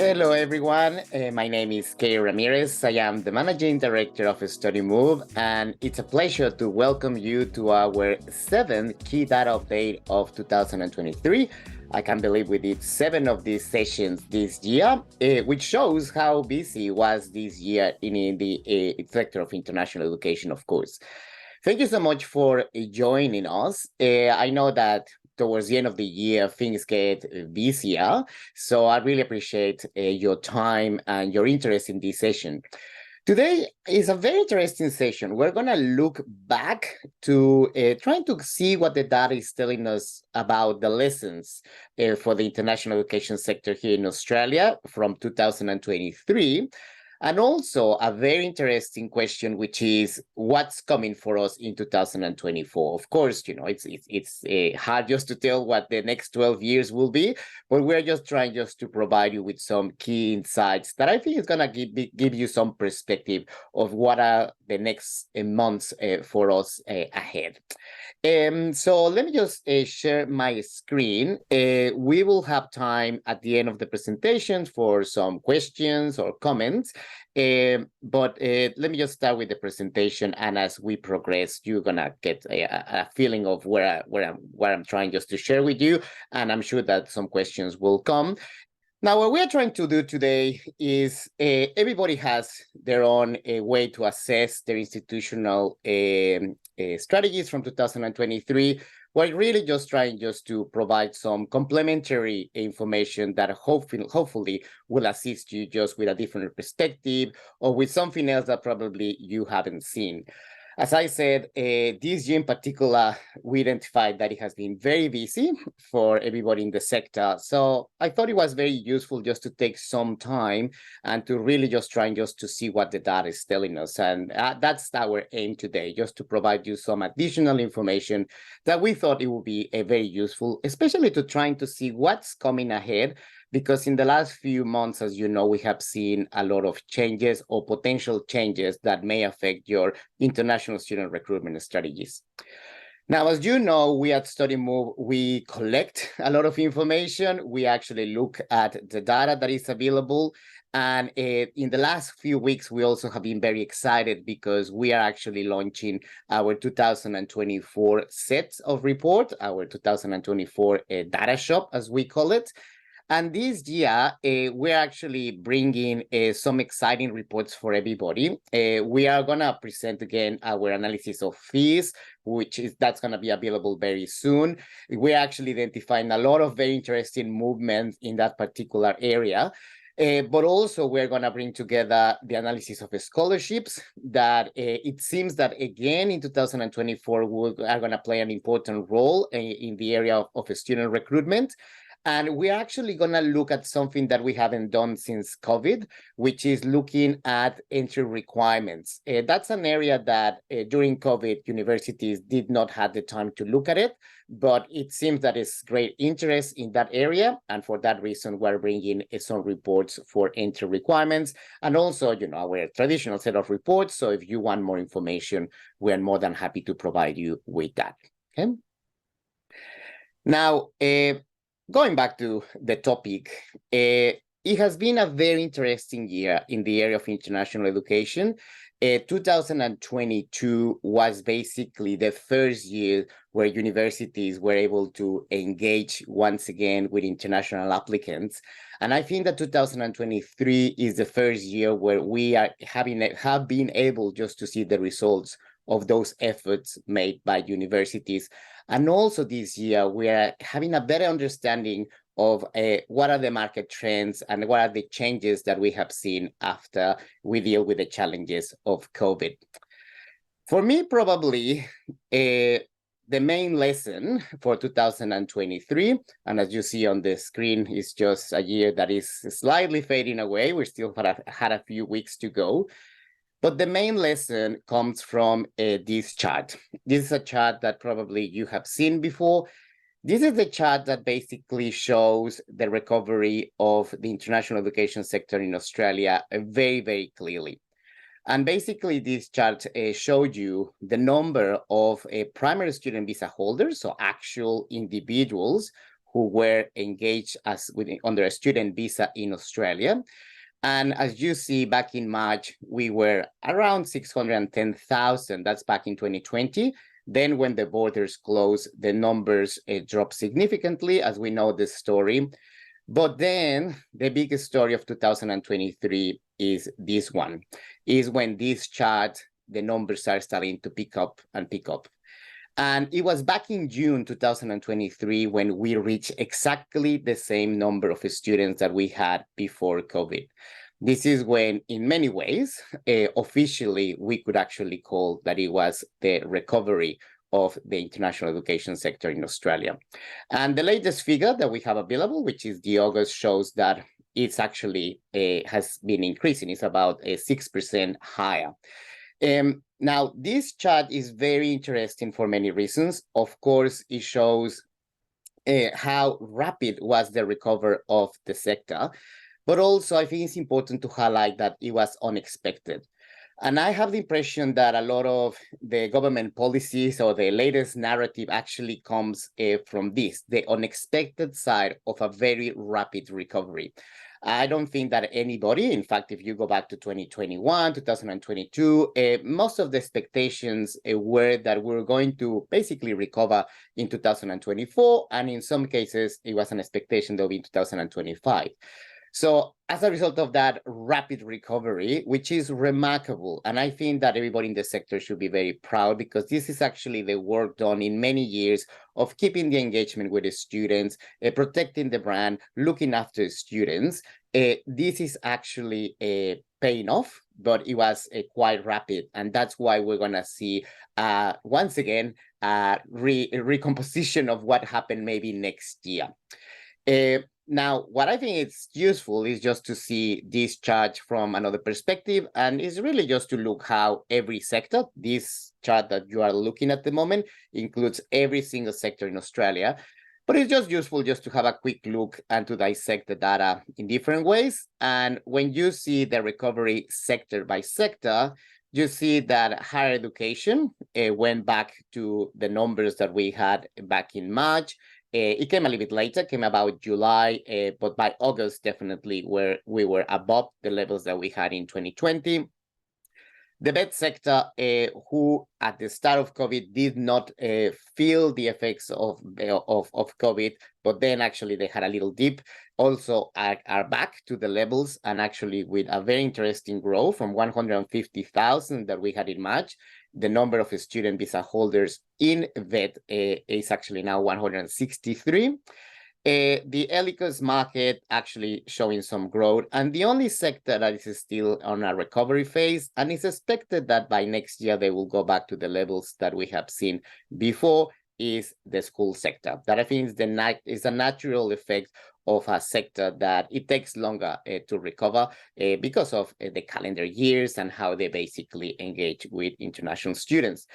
Hello, everyone. My name is Kay Ramirez. I am the Managing Director of Studymove, and it's a pleasure to welcome you to our seventh key data update of 2023. I can't believe we did 7 of these sessions this year, which shows how busy was this year in the sector of international education, of course. Thank you so much for joining us. I know that towards the end of the year, things get busier. So I really appreciate your time and your interest in this session. Today is a very interesting session. We're going to look back to trying to see what the data is telling us about the lessons for the international education sector here in Australia from 2023. And also a very interesting question, which is what's coming for us in 2024. Of course, it's hard just to tell what the next 12 years will be, but we're just trying just to provide you with some key insights that I think is going to give you some perspective of what are the next months for us ahead. So let me just share my screen. We will have time at the end of the presentation for some questions or comments. But let me just start with the presentation, and as we progress, you're gonna get a feeling of where I'm trying just to share with you, and I'm sure that some questions will come. Now, what we're trying to do today is everybody has their own way to assess their institutional strategies from 2023. We're really just trying to provide some complementary information that hopefully will assist you just with a different perspective or with something else that probably you haven't seen. As I said, this year in particular, we identified that it has been very busy for everybody in the sector. So I thought it was very useful just to take some time and to really just try and just to see what the data is telling us. And that's our aim today, just to provide you some additional information that we thought it would be very useful, especially to trying to see what's coming ahead. Because in the last few months, as you know, we have seen a lot of changes or potential changes that may affect your international student recruitment strategies. Now, as you know, we at Studymove, we collect a lot of information. We actually look at the data that is available. And in the last few weeks, we also have been very excited because we are actually launching our 2024 set of report, our 2024 data shop, as we call it. And this year, we're actually bringing some exciting reports for everybody. We are going to present again our analysis of fees, that's going to be available very soon. We're actually identifying a lot of very interesting movements in that particular area. But also, we're going to bring together the analysis of scholarships that it seems that, again, in 2024, we are going to play an important role in the area of student recruitment. And we're actually going to look at something that we haven't done since COVID, which is looking at entry requirements. That's an area that during COVID, universities did not have the time to look at it, but it seems that it's great interest in that area. And for that reason, we're bringing some reports for entry requirements and also, our traditional set of reports. So if you want more information, we're more than happy to provide you with that. Okay. Now, going back to the topic, it has been a very interesting year in the area of international education. 2022 was basically the first year where universities were able to engage once again with international applicants. And I think that 2023 is the first year where we have been able just to see the results of those efforts made by universities. And also this year, we are having a better understanding of what are the market trends and what are the changes that we have seen after we deal with the challenges of COVID. For me, probably the main lesson for 2023, and as you see on the screen, is just a year that is slightly fading away. We still had a few weeks to go. But the main lesson comes from this chart. This is a chart that probably you have seen before. This is the chart that basically shows the recovery of the international education sector in Australia very, very clearly. And basically, this chart showed you the number of primary student visa holders, so actual individuals who were engaged under a student visa in Australia. And as you see, back in March, we were around 610,000. That's back in 2020. Then when the borders closed, the numbers dropped significantly, as we know this story. But then the biggest story of 2023 is this one, is when this chart, the numbers are starting to pick up and pick up. And it was back in June 2023 when we reached exactly the same number of students that we had before COVID. This is when, in many ways, officially, we could actually call that it was the recovery of the international education sector in Australia. And the latest figure that we have available, which is the August, shows that it's actually has been increasing. It's about 6% higher. Now, this chart is very interesting for many reasons. Of course, it shows how rapid was the recovery of the sector, but also I think it's important to highlight that it was unexpected. And I have the impression that a lot of the government policies or the latest narrative actually comes from this, the unexpected side of a very rapid recovery. I don't think that anybody, in fact, if you go back to 2021, 2022, most of the expectations were that we were going to basically recover in 2024. And in some cases, it was an expectation that will be in 2025. So as a result of that rapid recovery, which is remarkable, and I think that everybody in the sector should be very proud because this is actually the work done in many years of keeping the engagement with the students, protecting the brand, looking after students. This is actually paying off, but it was quite rapid. And that's why we're going to see, once again, recomposition of what happened maybe next year. Now, what I think is useful is just to see this chart from another perspective, and it's really just to look how every sector, this chart that you are looking at the moment, includes every single sector in Australia. But it's just useful just to have a quick look and to dissect the data in different ways. And when you see the recovery sector by sector, you see that higher education went back to the numbers that we had back in March. It came a little bit later, came about July, but by August, definitely we were above the levels that we had in 2020. The vet sector, who at the start of COVID did not feel the effects of COVID, but then actually they had a little dip, also are back to the levels and actually with a very interesting growth from 150,000 that we had in March. The number of student visa holders in vet is actually now 163. The ELICOS market actually showing some growth, and the only sector that is still on a recovery phase, and it's expected that by next year they will go back to the levels that we have seen before, is the school sector. That I think is a natural effect of a sector that it takes longer to recover because of the calendar years and how they basically engage with international students.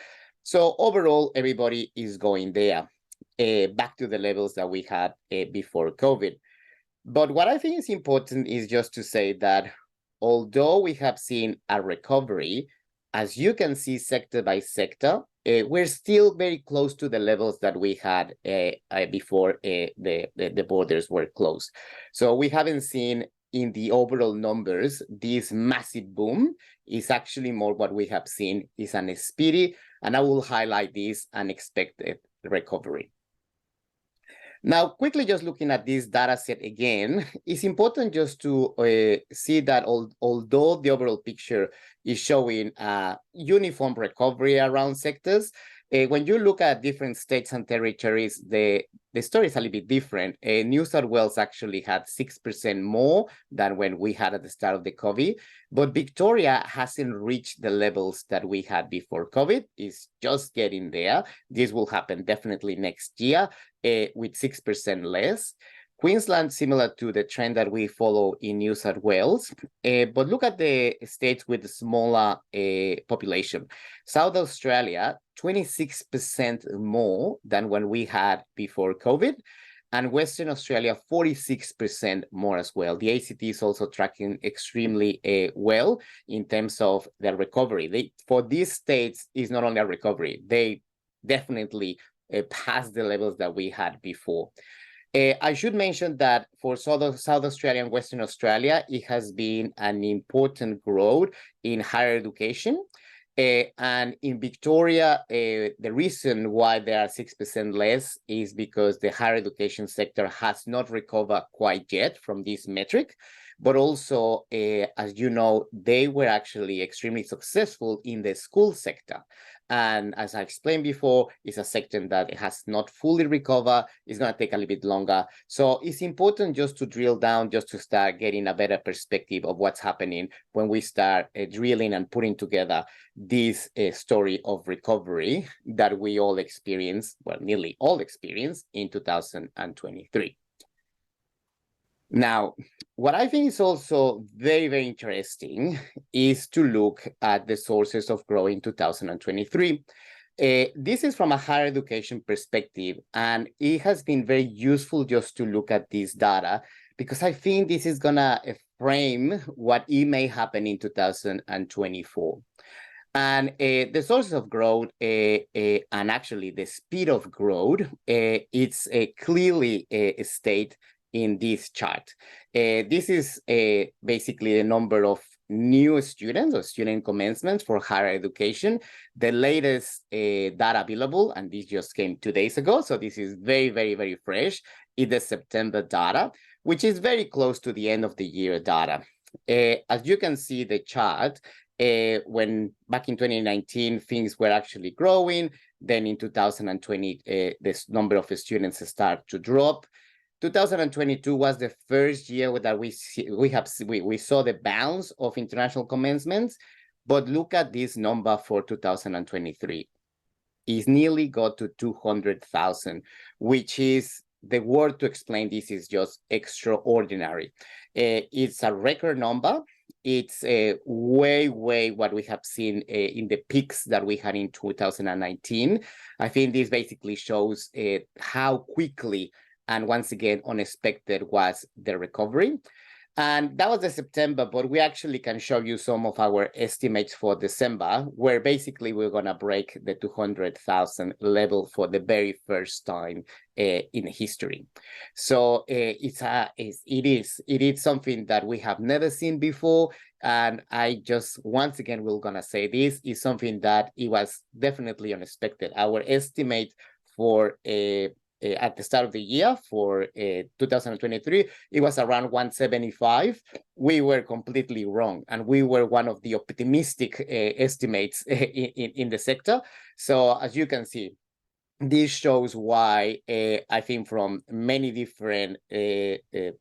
So overall, everybody is going there. Back to the levels that we had before COVID. But what I think is important is just to say that although we have seen a recovery, as you can see sector by sector, we're still very close to the levels that we had before the borders were closed. So we haven't seen in the overall numbers this massive boom. Is actually more what we have seen is an speedy, and I will highlight this, unexpected recovery. Now, quickly just looking at this data set again, it's important just to see that although the overall picture is showing a uniform recovery around sectors, when you look at different states and territories, the story is a little bit different. New South Wales actually had 6% more than when we had at the start of the COVID, but Victoria hasn't reached the levels that we had before COVID. It's just getting there. This will happen definitely next year with 6% less. Queensland, similar to the trend that we follow in New South Wales, but look at the states with the smaller population. South Australia, 26% more than when we had before COVID, and Western Australia, 46% more as well. The ACT is also tracking extremely well in terms of their recovery. For these states, is not only a recovery, they definitely past the levels that we had before. I should mention that for South Australia and Western Australia, it has been an important growth in higher education. And in Victoria, the reason why there are 6% less is because the higher education sector has not recovered quite yet from this metric. But also, as you know, they were actually extremely successful in the school sector. And as I explained before, it's a sector that has not fully recovered. It's going to take a little bit longer. So it's important just to drill down, just to start getting a better perspective of what's happening when we start drilling and putting together this story of recovery that we all experienced, well, nearly all experienced in 2023. Now, what I think is also very, very interesting is to look at the sources of growth in 2023. This is from a higher education perspective, and it has been very useful just to look at this data because I think this is going to frame what it may happen in 2024. And the sources of growth and actually the speed of growth, it's clearly stated in this chart. This is basically the number of new students or student commencements for higher education. The latest data available, and this just came 2 days ago, so this is very, very, very fresh, is the September data, which is very close to the end of the year data. As you can see the chart, when back in 2019, things were actually growing. Then in 2020, this number of students start to drop. 2022 was the first year that we saw the bounce of international commencements, but look at this number for 2023. It's nearly got to 200,000, which is, the word to explain this is just extraordinary. It's a record number. It's way what we have seen in the peaks that we had in 2019. I think this basically shows how quickly and once again unexpected was the recovery. And that was the September, but we actually can show you some of our estimates for December, where basically we're going to break the 200,000 level for the very first time in history. So it is something that we have never seen before. And I just, once again, we're going to say this is something that it was definitely unexpected. Our estimate for at the start of the year for 2023, it was around 175. We were completely wrong, and we were one of the optimistic estimates in the sector. So as you can see, this shows why I think from many different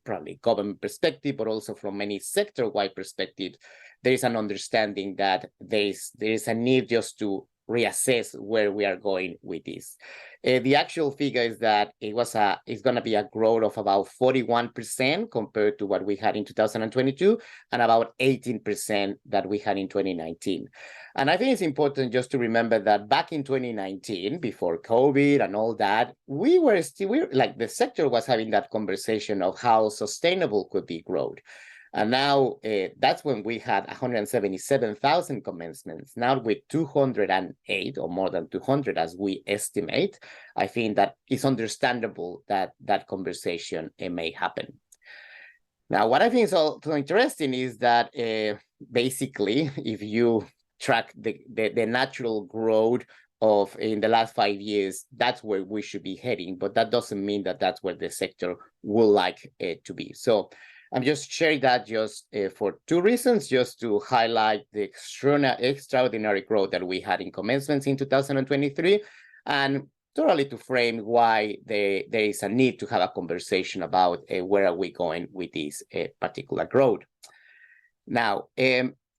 probably government perspective, but also from many sector-wide perspectives, there is an understanding that there is a need just to reassess where we are going with this. The actual figure is that it's going to be a growth of about 41% compared to what we had in 2022 and about 18% that we had in 2019. And I think it's important just to remember that back in 2019, before COVID and all that, we were like the sector was having that conversation of how sustainable could be growth. And now that's when we had 177,000 commencements. Now with 208 or more than 200 as we estimate, I think that it's understandable that that conversation may happen. Now, what I think is also interesting is that basically, if you track the natural growth of in the last 5 years, that's where we should be heading. But that doesn't mean that that's where the sector would like to be. So I'm just sharing that just for two reasons, just to highlight the extraordinary growth that we had in commencements in 2023, and totally to frame why there is a need to have a conversation about where are we going with this particular growth. Now,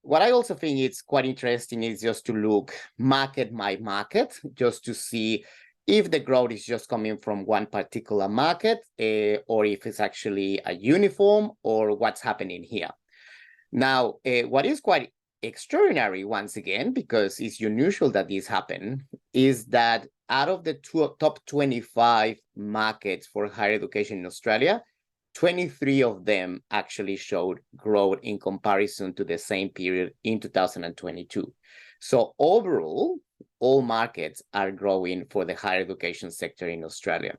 what I also think is quite interesting is just to look market by market, just to see if the growth is just coming from one particular market, or if it's actually a uniform, or what's happening here. Now, what is quite extraordinary, once again, because it's unusual that this happen, is that out of the top 25 markets for higher education in Australia, 23 of them actually showed growth in comparison to the same period in 2022. So overall, all markets are growing for the higher education sector in Australia.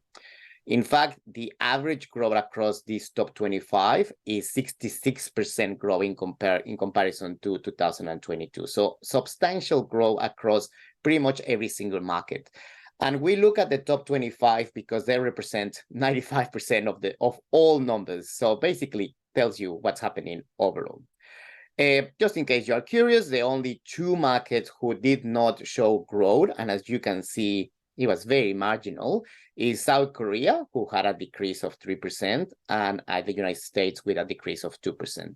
In fact, the average growth across these top 25 is 66% growth in comparison to 2022. So substantial growth across pretty much every single market. And we look at the top 25 because they represent 95% of all numbers. So basically tells you what's happening overall. Just in case you are curious, the only two markets who did not show growth, and as you can see, it was very marginal, is South Korea, who had a decrease of 3%, and the United States with a decrease of 2%.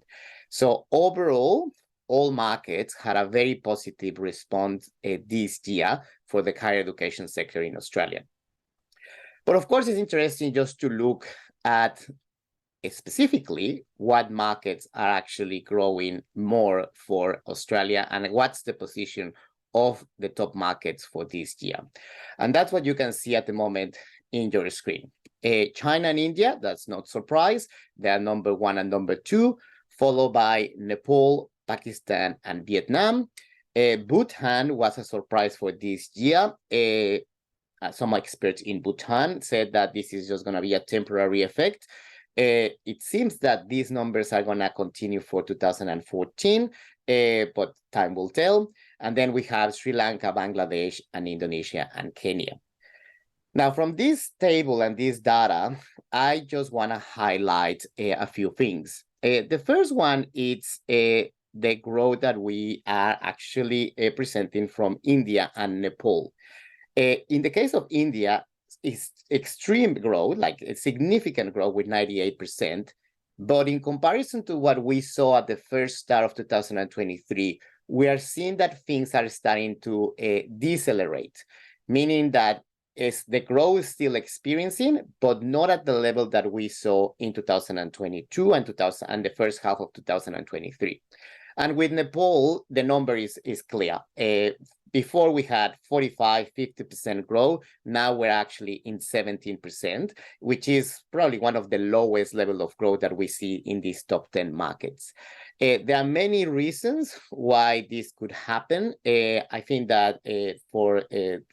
So overall, all markets had a very positive response this year for the higher education sector in Australia. But of course, it's interesting just to look at specifically what markets are actually growing more for Australia and what's the position of the top markets for this year. And that's what you can see at the moment in your screen. China and India, that's not surprise. They are number 1 and number 2, followed by Nepal, Pakistan, and Vietnam. Bhutan was a surprise for this year. Some experts in Bhutan said that this is just going to be a temporary effect. It seems that these numbers are going to continue for 2014, but time will tell. And then we have Sri Lanka, Bangladesh, and Indonesia, and Kenya. Now, from this table and this data, I just want to highlight a few things. The first one is the growth that we are actually presenting from India and Nepal. In the case of India, it's extreme growth, like a significant growth with 98%. But in comparison to what we saw at the first start of 2023, we are seeing that things are starting to decelerate, meaning that the growth is still experiencing, but not at the level that we saw in 2022 and the first half of 2023. And with Nepal, the number is clear. Before we had 45, 50% growth. Now we're actually in 17%, which is probably one of the lowest level of growth that we see in these top 10 markets. There are many reasons why this could happen. I think that for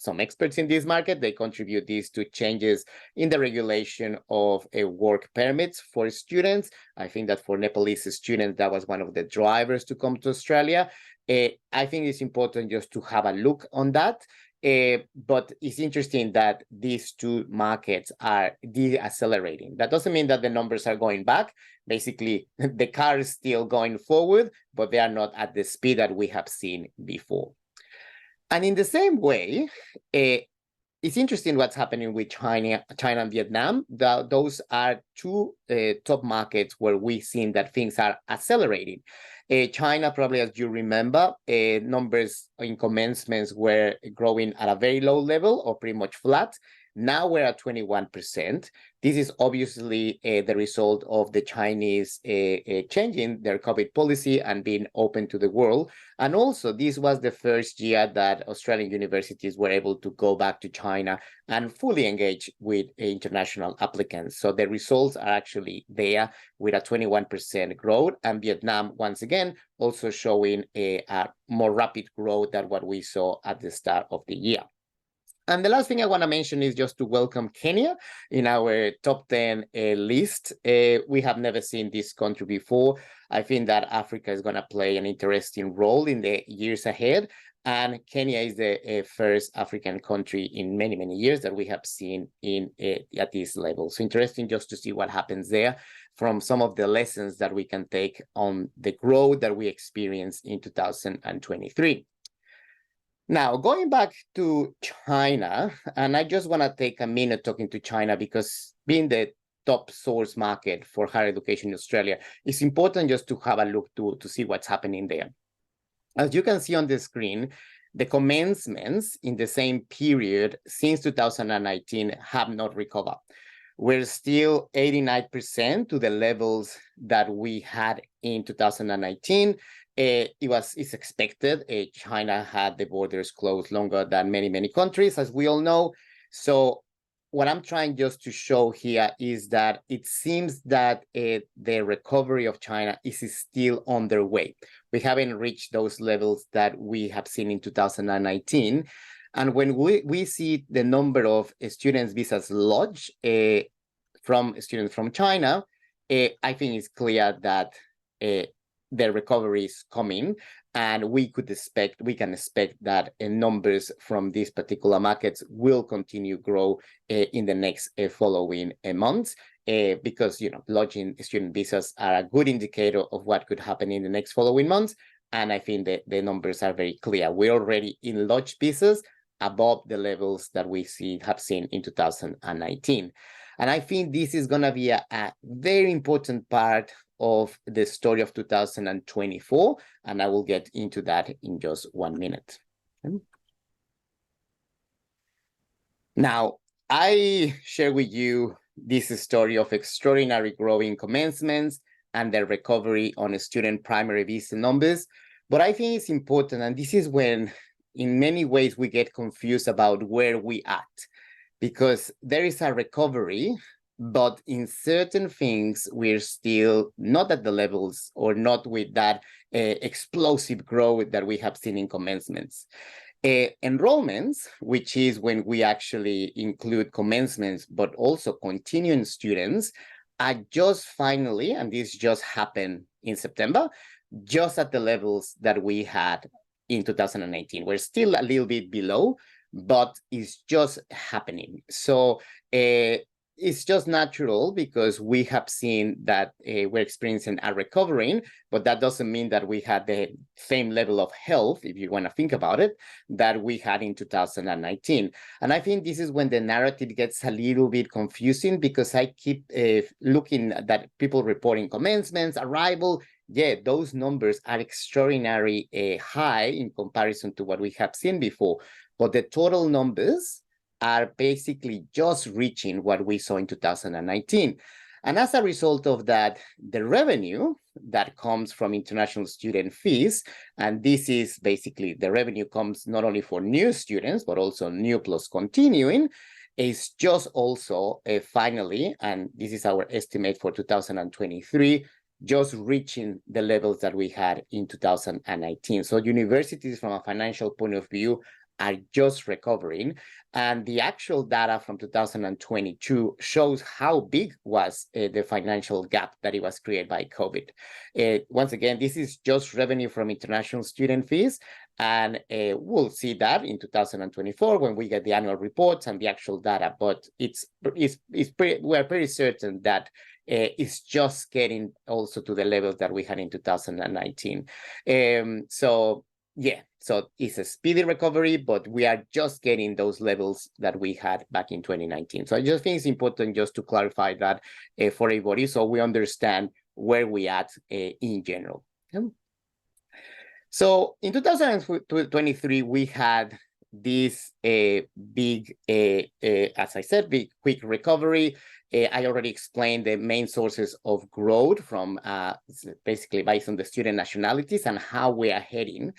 some experts in this market, they contribute this to changes in the regulation of work permits for students. I think that for Nepalese students, that was one of the drivers to come to Australia. I think it's important just to have a look on that. But it's interesting that these two markets are decelerating. That doesn't mean that the numbers are going back. Basically, the car is still going forward, but they are not at the speed that we have seen before. And in the same way, it's interesting what's happening with China and Vietnam. Those are two top markets where we've seen that things are accelerating. China, probably as you remember, numbers in commencements were growing at a very low level or pretty much flat. Now we're at 21%. This is obviously the result of the Chinese changing their COVID policy and being open to the world. And also, this was the first year that Australian universities were able to go back to China and fully engage with international applicants. So the results are actually there with a 21% growth. And Vietnam, once again, also showing a more rapid growth than what we saw at the start of the year. And the last thing I want to mention is just to welcome Kenya in our top 10 list. We have never seen this country before. I think that Africa is going to play an interesting role in the years ahead. And Kenya is the first African country in many, many years that we have seen at this level. So interesting just to see what happens there from some of the lessons that we can take on the growth that we experienced in 2023. Now, going back to China, and I just want to take a minute talking to China because being the top source market for higher education in Australia, it's important just to have a look to see what's happening there. As you can see on the screen, the commencements in the same period since 2019 have not recovered. We're still 89% to the levels that we had in 2019. It's expected. China had the borders closed longer than many, many countries, as we all know. So what I'm trying just to show here is that it seems that the recovery of China is still on their way. We haven't reached those levels that we have seen in 2019. And when we see the number of students visas lodged from students from China, I think it's clear that the recovery is coming, and we can expect that numbers from these particular markets will continue grow in the next following months, because lodging student visas are a good indicator of what could happen in the next following months. And I think that the numbers are very clear. We're already in lodged visas above the levels that we have seen in 2019. And I think this is going to be a very important part of the story of 2024, and I will get into that in just 1 minute. Now, I share with you this story of extraordinary growing commencements and the recovery on student primary visa numbers, but I think it's important, and this is when, in many ways, we get confused about where we at, because there is a recovery, but in certain things, we're still not at the levels or not with that explosive growth that we have seen in commencements. Enrollments, which is when we actually include commencements, but also continuing students, are just finally, and this just happened in September, just at the levels that we had in 2019. We're still a little bit below, but it's just happening. So it's just natural, because we have seen that we're experiencing a recovering, but that doesn't mean that we had the same level of health, if you want to think about it, that we had in 2019. And I think this is when the narrative gets a little bit confusing, because I keep looking at that people reporting commencements, arrival. Yeah, those numbers are extraordinary high in comparison to what we have seen before. But the total numbers are basically just reaching what we saw in 2019. And as a result of that, the revenue that comes from international student fees, and this is basically the revenue comes not only for new students, but also new plus continuing, is just also finally, and this is our estimate for 2023, just reaching the levels that we had in 2019. So universities, from a financial point of view, are just recovering. And the actual data from 2022 shows how big was the financial gap that it was created by COVID. Once again, this is just revenue from international student fees. And we'll see that in 2024 when we get the annual reports and the actual data. But we're pretty certain that it's just getting also to the levels that we had in 2019. So it's a speedy recovery, but we are just getting those levels that we had back in 2019. So I just think it's important just to clarify that for everybody, so we understand where we at in general. So in 2023, we had this big, as I said, big quick recovery. I already explained the main sources of growth from basically based on the student nationalities and how we are heading.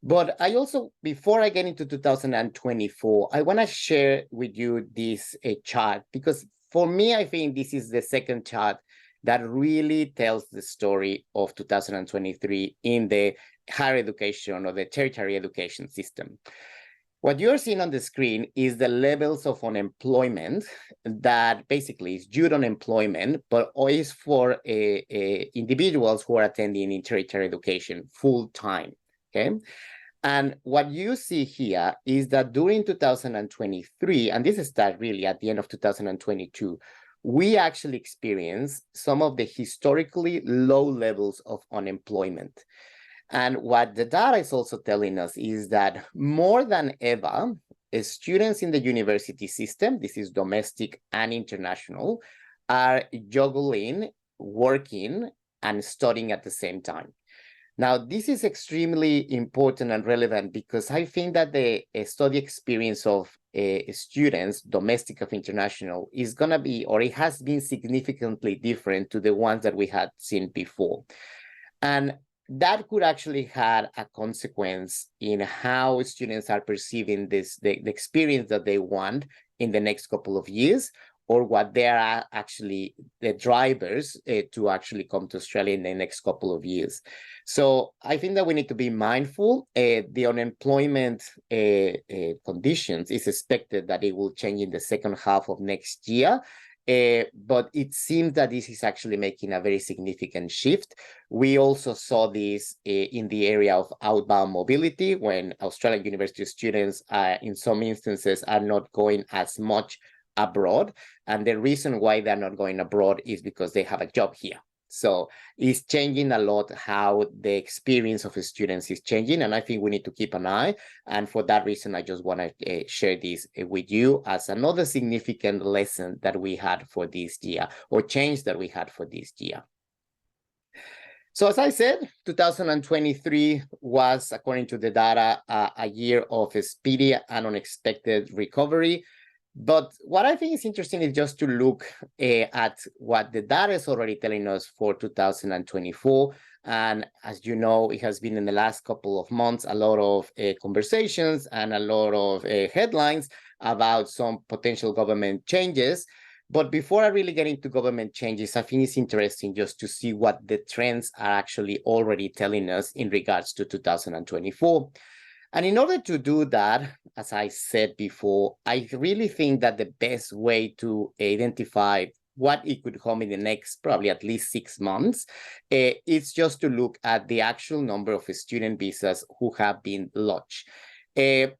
But I also, before I get into 2024, I want to share with you this chart, because for me, I think this is the second chart that really tells the story of 2023 in the higher education or the tertiary education system. What you're seeing on the screen is the levels of unemployment that basically is youth unemployment, but always for individuals who are attending in tertiary education full time, okay? And what you see here is that during 2023, and this started really at the end of 2022, we actually experienced some of the historically low levels of unemployment. And what the data is also telling us is that more than ever, students in the university system, this is domestic and international, are juggling, working, and studying at the same time. Now, this is extremely important and relevant, because I think that the study experience of students, domestic of international, is going to be, or it has been significantly different to the ones that we had seen before. And that could actually have a consequence in how students are perceiving the experience that they want in the next couple of years, or what they are actually the drivers to actually come to Australia in the next couple of years. So I think that we need to be mindful. The unemployment conditions is expected that it will change in the second half of next year. But it seems that this is actually making a very significant shift. We also saw this in the area of outbound mobility, when Australian university students, in some instances, are not going as much abroad. And the reason why they're not going abroad is because they have a job here. So it's changing a lot how the experience of students is changing. And I think we need to keep an eye. And for that reason, I just want to share this with you as another significant lesson that we had for this year, or change that we had for this year. So as I said, 2023 was, according to the data, a year of a speedy and unexpected recovery. But what I think is interesting is just to look at what the data is already telling us for 2024. And as you know, it has been in the last couple of months, a lot of conversations and a lot of headlines about some potential government changes. But before I really get into government changes, I think it's interesting just to see what the trends are actually already telling us in regards to 2024. And in order to do that, as I said before, I really think that the best way to identify what it could come in the next probably at least 6 months is just to look at the actual number of student visas who have been lodged. The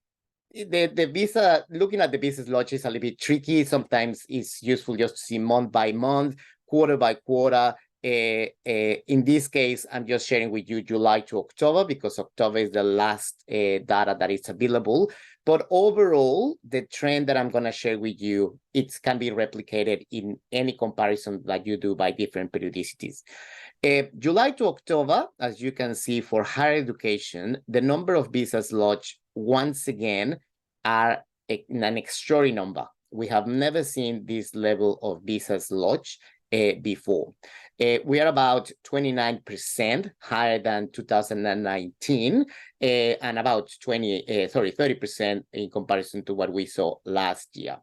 visa, looking at the visas lodged is a little bit tricky. Sometimes it's useful just to see month by month, quarter by quarter. In this case, I'm just sharing with you July to October, because October is the last data that is available. But overall, the trend that I'm going to share with you, it can be replicated in any comparison that you do by different periodicities. July to October, as you can see, for higher education, the number of visas lodged once again are an extraordinary number. We have never seen this level of visas lodged before. We are about 29% higher than 2019, and about 30% in comparison to what we saw last year.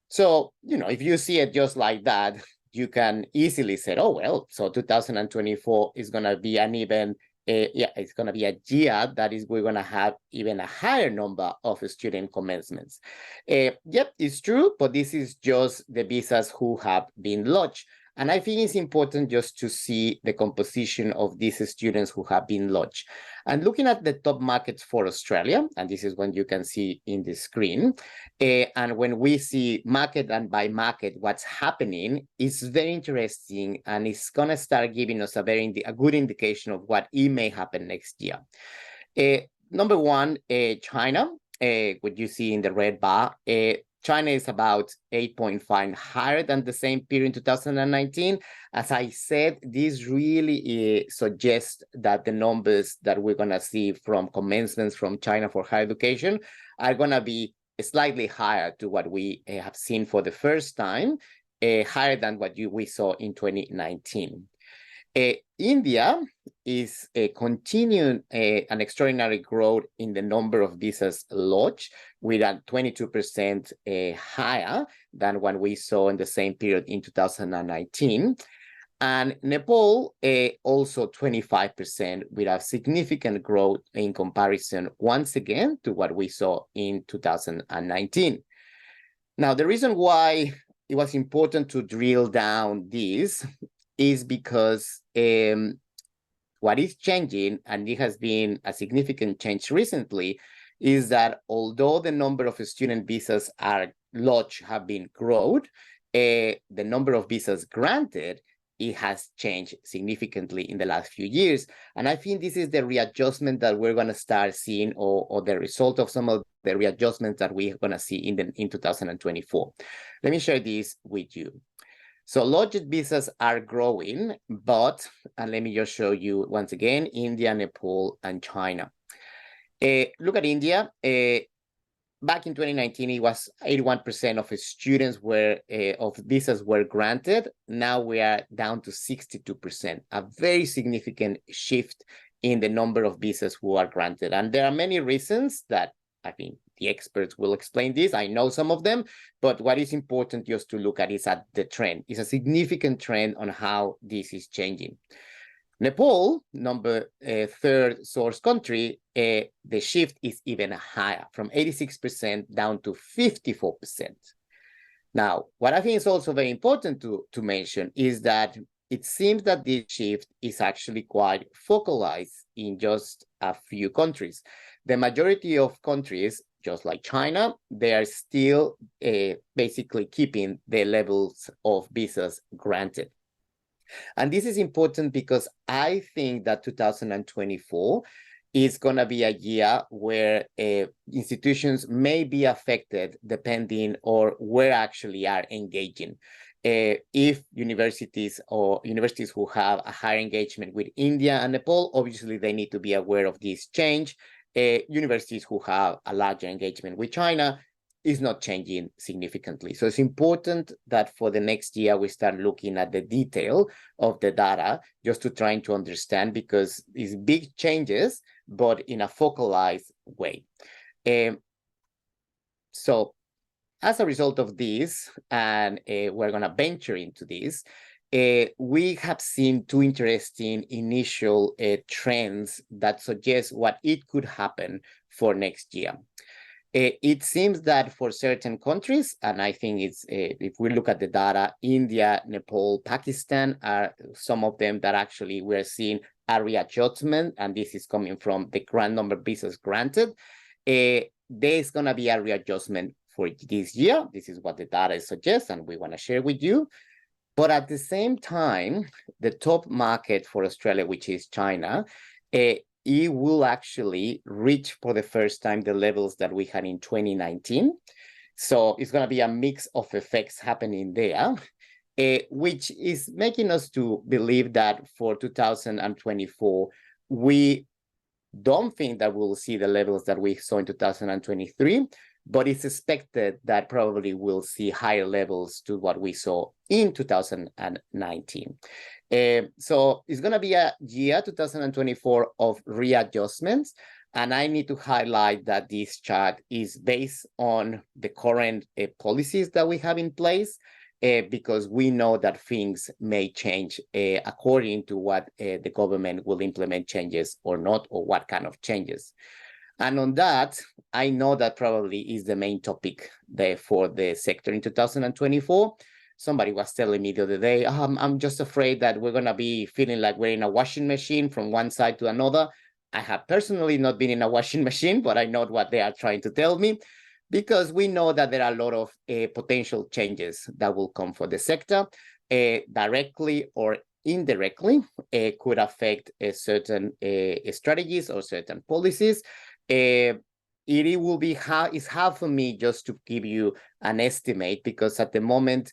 So, if you see it just like that, you can easily say, oh, well, so 2024 is going to be an even, it's going to be a year that we're going to have even a higher number of student commencements. Yep, it's true, but this is just the visas who have been lodged. And I think it's important just to see the composition of these students who have been lodged. And looking at the top markets for Australia, and this is what you can see in the screen, and when we see market and by market what's happening, it's very interesting, and it's going to start giving us a good indication of what it may happen next year. Number one, China, what you see in the red bar. China is about 8.5 higher than the same period in 2019. As I said, this really suggests that the numbers that we're going to see from commencements from China for higher education are going to be slightly higher to what we have seen for the first time, higher than what we saw in 2019. India is continuing an extraordinary growth in the number of visas lodged, with a 22% higher than what we saw in the same period in 2019. And Nepal, also 25%, with a significant growth in comparison, once again, to what we saw in 2019. Now, the reason why it was important to drill down this is because what is changing, and it has been a significant change recently, is that although the number of student visas are lodged have been grown, the number of visas granted, it has changed significantly in the last few years. And I think this is the readjustment that we're going to start seeing, or the result of some of the readjustments that we're going to see in 2024. Let me share this with you. So lodged visas are growing, but, and let me just show you once again, India, Nepal, and China. Look at India. Back in 2019, it was 81% of students of visas were granted. Now we are down to 62%, a very significant shift in the number of visas who are granted. And there are many reasons that I think the experts will explain this. I know some of them, but what is important just to look at is at the trend. It's a significant trend on how this is changing. Nepal, number third source country, the shift is even higher, from 86% down to 54%. Now, what I think is also very important to mention is that it seems that this shift is actually quite focalized in just a few countries. The majority of countries, just like China, they are still basically keeping the levels of visas granted. And this is important because I think that 2024 is going to be a year where institutions may be affected depending on where actually are engaging. If universities who have a higher engagement with India and Nepal, obviously they need to be aware of this change. Universities who have a larger engagement with China is not changing significantly. So it's important that for the next year, we start looking at the detail of the data just to try to understand, because it's big changes, but in a focalized way. So as a result of this, and we're going to venture into this, we have seen two interesting initial trends that suggest what it could happen for next year. It seems that for certain countries, and I think it's, if we look at the data, India, Nepal, Pakistan are some of them that actually we're seeing a readjustment, and this is coming from the grand number of visas granted. There's going to be a readjustment for this year. This is what the data suggests, and we want to share with you. But at the same time, the top market for Australia, which is China, it will actually reach for the first time the levels that we had in 2019. So it's going to be a mix of effects happening there, which is making us to believe that for 2024, we don't think that we'll see the levels that we saw in 2023, but it's expected that probably we'll see higher levels to what we saw in 2019. So it's going to be a year, 2024, of readjustments. And I need to highlight that this chart is based on the current policies that we have in place, because we know that things may change according to what the government will implement changes or not, or what kind of changes. And on that, I know that probably is the main topic there for the sector in 2024. Somebody was telling me the other day, I'm just afraid that we're going to be feeling like we're in a washing machine from one side to another. I have personally not been in a washing machine, but I know what they are trying to tell me, because we know that there are a lot of potential changes that will come for the sector, directly or indirectly, could affect certain strategies or certain policies. It will be it's hard for me just to give you an estimate, because at the moment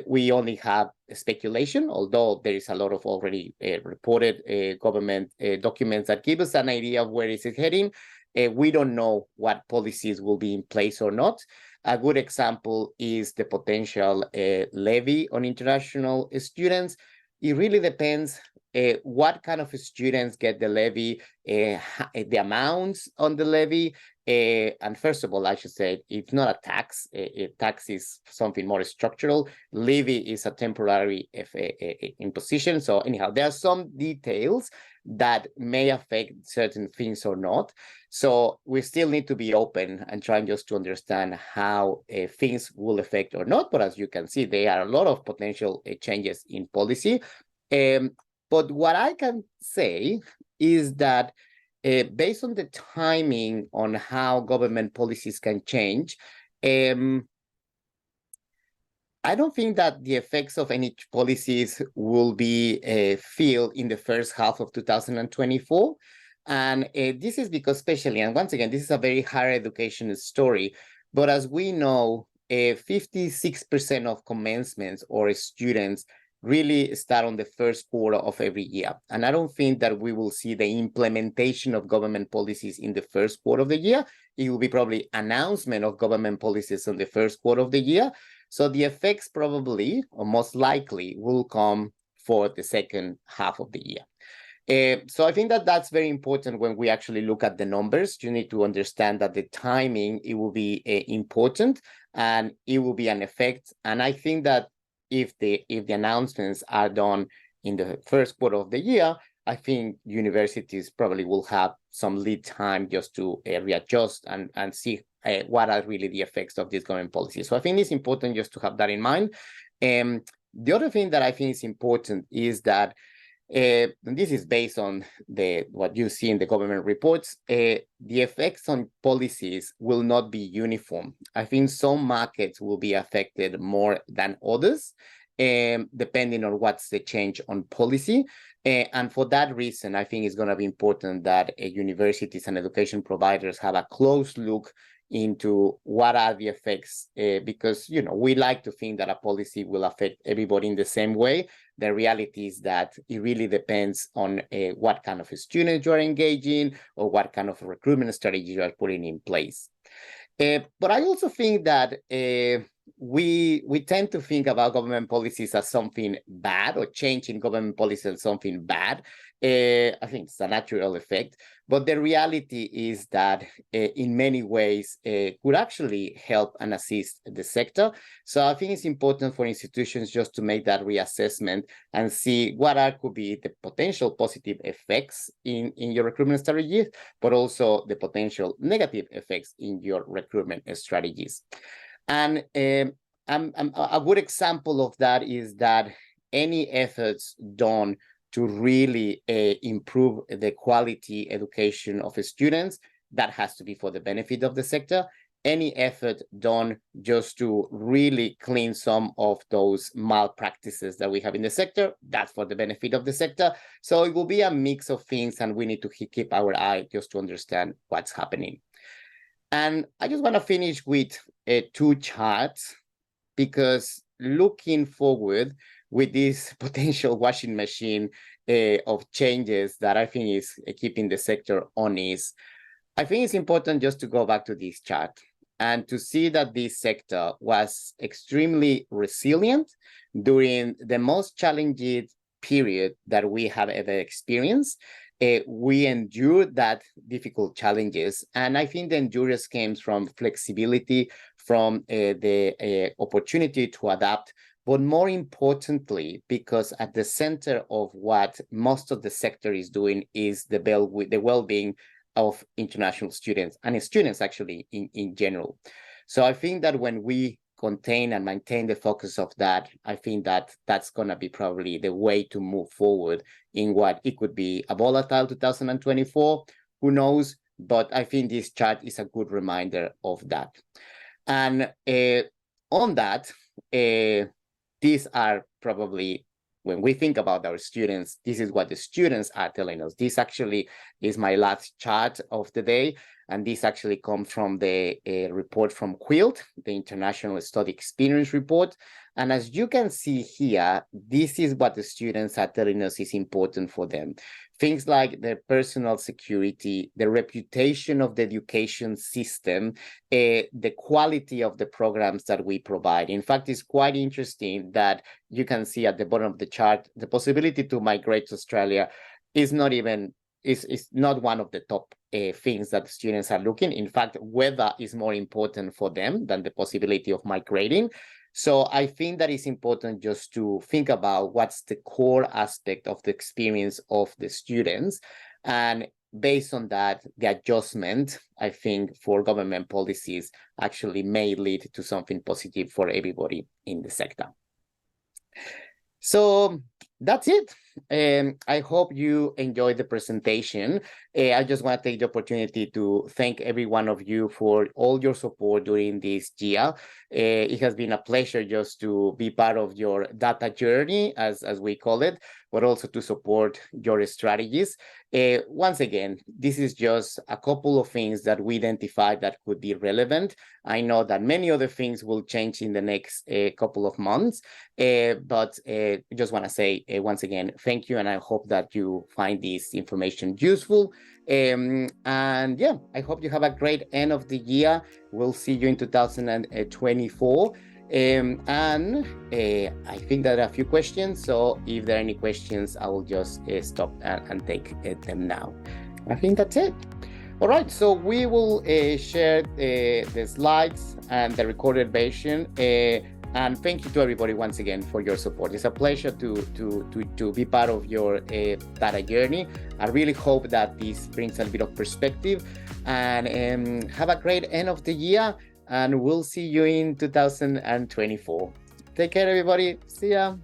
we only have speculation, although there is a lot of already reported government documents that give us an idea of where is it heading. We don't know what policies will be in place or not. A good example is the potential levy on international students. It really depends what kind of students get the levy, the amounts on the levy. And first of all, I should say, it's not a tax. Tax is something more structural. Levy is a temporary imposition. So anyhow, there are some details that may affect certain things or not. So we still need to be open and trying just to understand how things will affect or not. But as you can see, there are a lot of potential changes in policy. But what I can say is that based on the timing on how government policies can change, I don't think that the effects of any policies will be felt in the first half of 2024. And this is because especially, and once again, this is a very higher education story, but as we know, 56% of commencements or students really start on the first quarter of every year. And I don't think that we will see the implementation of government policies in the first quarter of the year. It will be probably announcement of government policies in the first quarter of the year. So the effects probably, or most likely, will come for the second half of the year. So I think that that's very important when we actually look at the numbers. You need to understand that the timing, it will be important and it will be an effect. And I think that if the announcements are done in the first quarter of the year, I think universities probably will have some lead time just to readjust and see what are really the effects of this government policy. So I think it's important just to have that in mind. The other thing that I think is important is that and this is based on what you see in the government reports. The effects on policies will not be uniform. I think some markets will be affected more than others, depending on what's the change on policy. And for that reason, I think it's going to be important that universities and education providers have a close look into what are the effects, because we like to think that a policy will affect everybody in the same way. The reality is that it really depends on what kind of a student you are engaging or what kind of recruitment strategy you are putting in place. But I also think that we tend to think about government policies as something bad, or change in government policy as something bad. I think it's a natural effect, but the reality is that in many ways could actually help and assist the sector. So I think it's important for institutions just to make that reassessment and see what could be the potential positive effects in your recruitment strategies, but also the potential negative effects in your recruitment strategies. And a good example of that is that any efforts done to really improve the quality education of students, that has to be for the benefit of the sector. Any effort done just to really clean some of those malpractices that we have in the sector, that's for the benefit of the sector. So it will be a mix of things, and we need to keep our eye just to understand what's happening. And I just want to finish with two charts, because looking forward with this potential washing machine of changes that I think is keeping the sector honest, I think it's important just to go back to this chart and to see that this sector was extremely resilient during the most challenging period that we have ever experienced. We endured that difficult challenges, and I think the endurance came from flexibility, from the opportunity to adapt, but more importantly, because at the center of what most of the sector is doing is the well-being of international students, and students actually in general. So I think that when we contain and maintain the focus of that, I think that that's going to be probably the way to move forward in what it could be a volatile 2024. Who knows? But I think this chart is a good reminder of that. And on that, these are probably, when we think about our students, this is what the students are telling us. This actually is my last chart of the day. And this actually comes from the report from QUILT, the International Study Experience Report. And as you can see here, this is what the students are telling us is important for them. Things like their personal security, the reputation of the education system, the quality of the programs that we provide. In fact, it's quite interesting that you can see at the bottom of the chart, the possibility to migrate to Australia is not one of the top things that the students are looking. In fact, weather is more important for them than the possibility of migrating. So I think that it's important just to think about what's the core aspect of the experience of the students. And based on that, the adjustment, I think, for government policies actually may lead to something positive for everybody in the sector. So that's it. I hope you enjoyed the presentation. I just want to take the opportunity to thank every one of you for all your support during this year. It has been a pleasure just to be part of your data journey, as we call it, but also to support your strategies. Once again, this is just a couple of things that we identified that could be relevant. I know that many other things will change in the next couple of months, but I just want to say once again, thank you, and I hope that you find this information useful. And yeah, I hope you have a great end of the year. We'll see you in 2024. I think there are a few questions, so if there are any questions, I will just stop and take them now. I think that's it. All right, so we will share the slides and the recorded version. And thank you to everybody once again for your support. It's a pleasure to be part of your data journey. I really hope that this brings a bit of perspective, and have a great end of the year. And we'll see you in 2024. Take care, everybody. See ya.